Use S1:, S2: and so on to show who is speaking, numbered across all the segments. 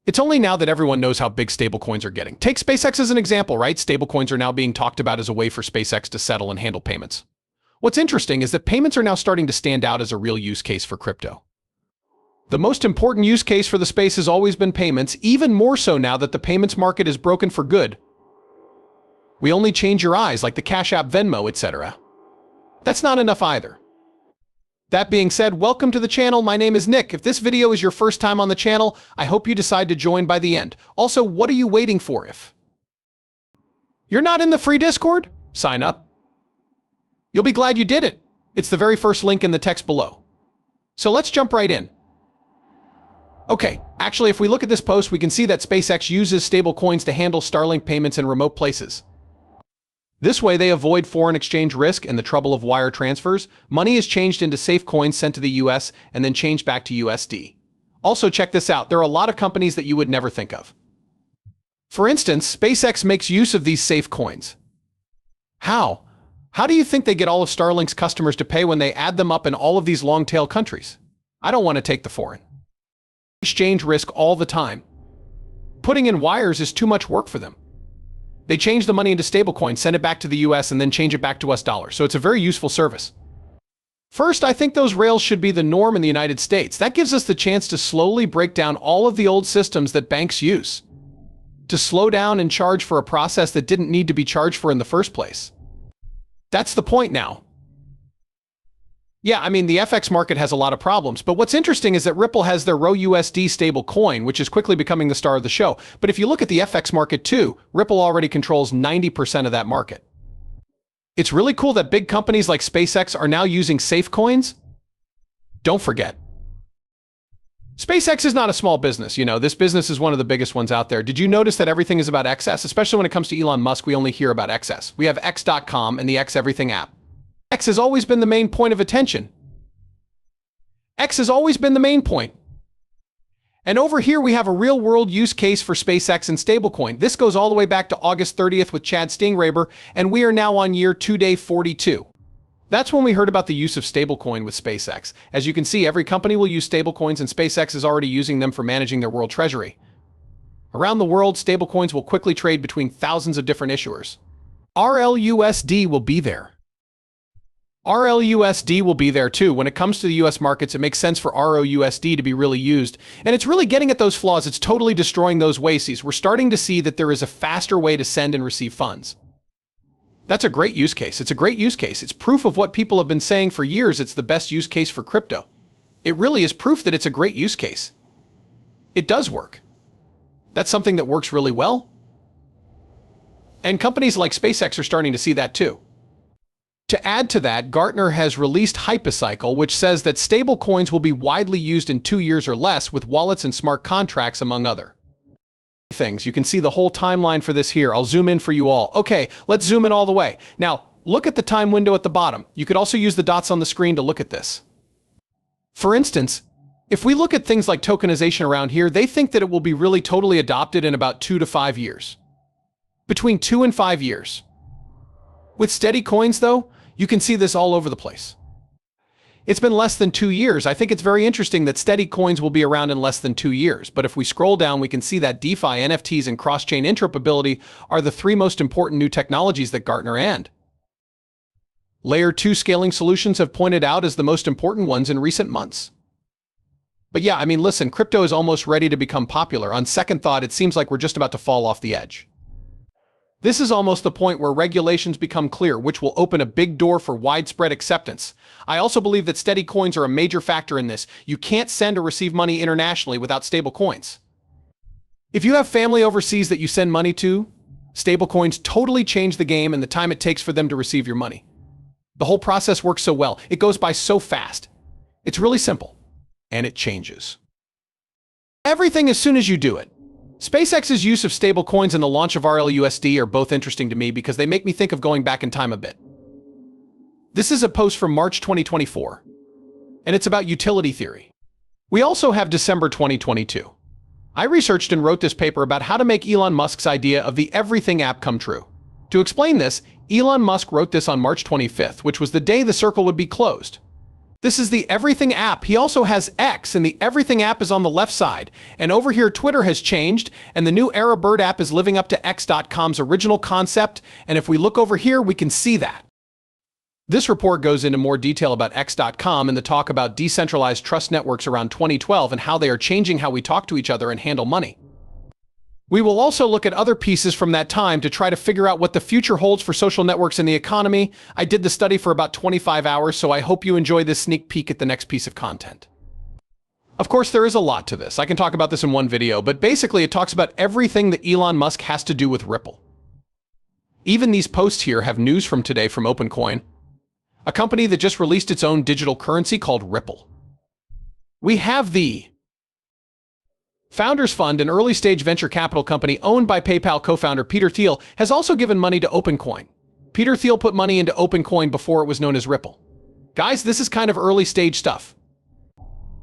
S1: It's only now that everyone knows how big stablecoins are getting. Take SpaceX as an example, right? Stablecoins are now being talked about as a way for SpaceX to settle and handle payments. What's interesting is that payments are now starting to stand out as a real use case for crypto. The most important use case for the space has always been payments, even more so now that the payments market is broken for good. We only change your eyes like the Cash App, Venmo, etc. That's not enough either. That being said, welcome to the channel. My name is Nick. If this video is your first time on the channel, I hope you decide to join by the end. Also, what are you waiting for? If you're not in the free Discord, sign up. You'll be glad you did it. It's the very first link in the text below. So let's jump right in. Okay, actually, if we look at this post, we can see that SpaceX uses stablecoins to handle Starlink payments in remote places. This way, they avoid foreign exchange risk and the trouble of wire transfers. Money is changed into safe coins sent to the US and then changed back to USD. Also, check this out. There are a lot of companies that you would never think of. For instance, SpaceX makes use of these safe coins. How? How do you think they get all of Starlink's customers to pay when they add them up in all of these long-tail countries? I don't want to take the foreign exchange risk all the time. Putting in wires is too much work for them. They change the money into stablecoins, send it back to the US, and then change it back to US dollars. So it's a very useful service. First, I think those rails should be the norm in the United States. That gives us the chance to slowly break down all of the old systems that banks use, to slow down and charge for a process that didn't need to be charged for in the first place. That's the point now. Yeah, I mean, the FX market has a lot of problems, but what's interesting is that Ripple has their RoUSD stable coin, which is quickly becoming the star of the show. But if you look at the FX market too, Ripple already controls 90% of that market. It's really cool that big companies like SpaceX are now using safe coins. Don't forget, SpaceX is not a small business. You know, this business is one of the biggest ones out there. Did you notice that everything is about XS? Especially when it comes to Elon Musk, we only hear about XS. We have X.com and the X Everything app. X has always been the main point of attention. X has always been the main point. And over here we have a real-world use case for SpaceX and stablecoin. This goes all the way back to August 30th with Chad Stingraber, and we are now on year 2 day 42. That's when we heard about the use of stablecoin with SpaceX. As you can see, every company will use stablecoins, and SpaceX is already using them for managing their world treasury. Around the world, stablecoins will quickly trade between thousands of different issuers. RLUSD will be there. RLUSD will be there too. When it comes to the US markets, it makes sense for ROUSD to be really used. And it's really getting at those flaws. It's totally destroying those ways. We're starting to see that there is a faster way to send and receive funds. That's a great use case. It's a great use case. It's proof of what people have been saying for years. It's the best use case for crypto. It really is proof that it's a great use case. It does work. That's something that works really well. And companies like SpaceX are starting to see that too. To add to that, Gartner has released Hypocycle, which says that stablecoins will be widely used in 2 years or less with wallets and smart contracts, among other things. You can see the whole timeline for this here. I'll zoom in for you all. Okay, let's zoom in all the way. Now, look at the time window at the bottom. You could also use the dots on the screen to look at this. For instance, if we look at things like tokenization around here, they think that it will be really totally adopted in about 2 to 5 years. Between 2 and 5 years. With steady coins, though, you can see this all over the place. It's been less than 2 years. I think it's very interesting that steady coins will be around in less than 2 years. But if we scroll down, we can see that DeFi, NFTs, and cross-chain interoperability are the 3 most important new technologies that Gartner and Layer 2 scaling solutions have pointed out as the most important ones in recent months. But yeah, I mean, listen, crypto is almost ready to become popular. On second thought, it seems like we're just about to fall off the edge. This is almost the point where regulations become clear, which will open a big door for widespread acceptance. I also believe that steady coins are a major factor in this. You can't send or receive money internationally without stable coins. If you have family overseas that you send money to, stable coins totally change the game and the time it takes for them to receive your money. The whole process works so well. It goes by so fast. It's really simple. And it changes everything as soon as you do it. SpaceX's use of stablecoins and the launch of RLUSD are both interesting to me because they make me think of going back in time a bit. This is a post from March 2024, and it's about utility theory. We also have December 2022. I researched and wrote this paper about how to make Elon Musk's idea of the Everything app come true. To explain this, Elon Musk wrote this on March 25th, which was the day the circle would be closed. This is the Everything app. He also has X, and the Everything app is on the left side. And over here, Twitter has changed, and the new Era Bird app is living up to X.com's original concept. And if we look over here, we can see that. This report goes into more detail about X.com and the talk about decentralized trust networks around 2012 and how they are changing how we talk to each other and handle money. We will also look at other pieces from that time to try to figure out what the future holds for social networks in the economy. I did the study for about 25 hours, so I hope you enjoy this sneak peek at the next piece of content. Of course, there is a lot to this. I can talk about this in one video, but basically it talks about everything that Elon Musk has to do with Ripple. Even these posts here have news from today from OpenCoin, a company that just released its own digital currency called Ripple. We have the Founders Fund, an early-stage venture capital company owned by PayPal co-founder Peter Thiel, has also given money to OpenCoin. Peter Thiel put money into OpenCoin before it was known as Ripple. Guys, this is kind of early-stage stuff.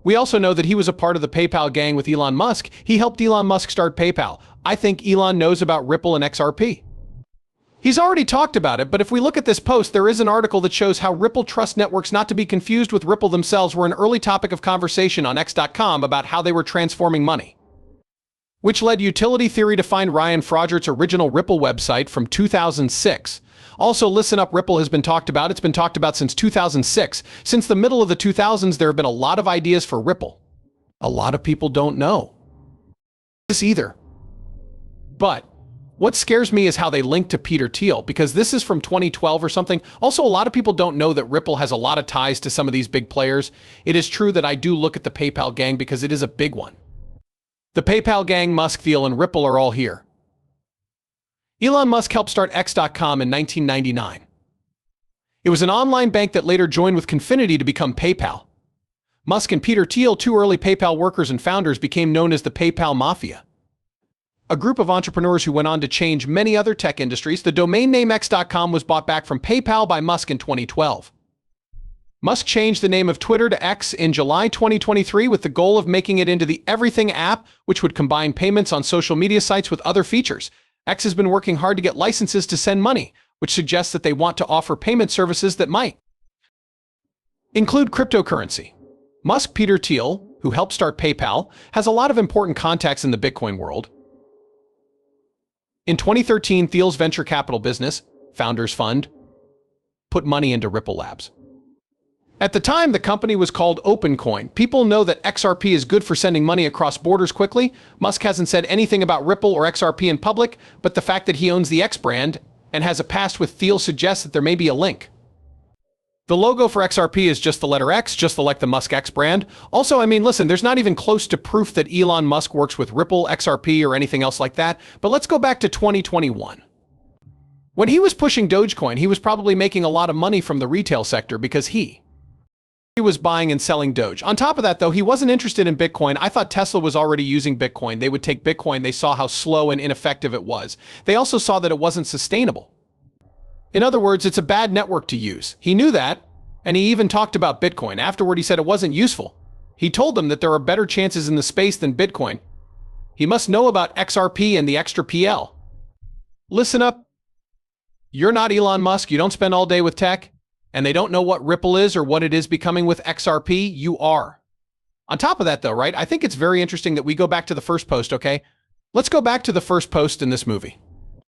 S1: We also know that he was a part of the PayPal gang with Elon Musk. He helped Elon Musk start PayPal. I think Elon knows about Ripple and XRP. He's already talked about it, but if we look at this post, there is an article that shows how Ripple trust networks, not to be confused with Ripple themselves, were an early topic of conversation on X.com about how they were transforming money, which led Utility Theory to find Ryan Frogert's original Ripple website from 2006. Also, listen up, Ripple has been talked about. It's been talked about since 2006. Since the middle of the 2000s, there have been a lot of ideas for Ripple. A lot of people don't know this either. But what scares me is how they link to Peter Thiel, because this is from 2012 or something. Also, a lot of people don't know that Ripple has a lot of ties to some of these big players. It is true that I do look at the PayPal gang because it is a big one. The PayPal gang, Musk, Thiel, and Ripple are all here. Elon Musk helped start X.com in 1999. It was an online bank that later joined with Confinity to become PayPal. Musk and Peter Thiel, two early PayPal workers and founders, became known as the PayPal Mafia, a group of entrepreneurs who went on to change many other tech industries. The domain name X.com was bought back from PayPal by Musk in 2012. Musk changed the name of Twitter to X in July 2023 with the goal of making it into the Everything app, which would combine payments on social media sites with other features. X has been working hard to get licenses to send money, which suggests that they want to offer payment services that might include cryptocurrency. Musk, Peter Thiel, who helped start PayPal, has a lot of important contacts in the Bitcoin world. In 2013, Thiel's venture capital business, Founders Fund, put money into Ripple Labs. At the time, the company was called OpenCoin. People know that XRP is good for sending money across borders quickly. Musk hasn't said anything about Ripple or XRP in public, but the fact that he owns the X brand and has a past with Thiel suggests that there may be a link. The logo for XRP is just the letter X, just like the Musk X brand. Also, I mean, listen, there's not even close to proof that Elon Musk works with Ripple, XRP, or anything else like that. But let's go back to 2021. When he was pushing Dogecoin, he was probably making a lot of money from the retail sector because he was buying and selling Doge. On top of that, though, he wasn't interested in Bitcoin. I thought Tesla was already using Bitcoin. They would take Bitcoin. They saw how slow and ineffective it was. They also saw that it wasn't sustainable. In other words, it's a bad network to use. He knew that, and he even talked about Bitcoin. Afterward, he said it wasn't useful. He told them that there are better chances in the space than Bitcoin. He must know about XRP and the extra PL. Listen up. You're not Elon Musk. You don't spend all day with tech, and they don't know what Ripple is or what it is becoming with XRP. You are. On top of that, though, right, I think it's very interesting that we go back to the first post, okay? Let's go back to the first post in this movie.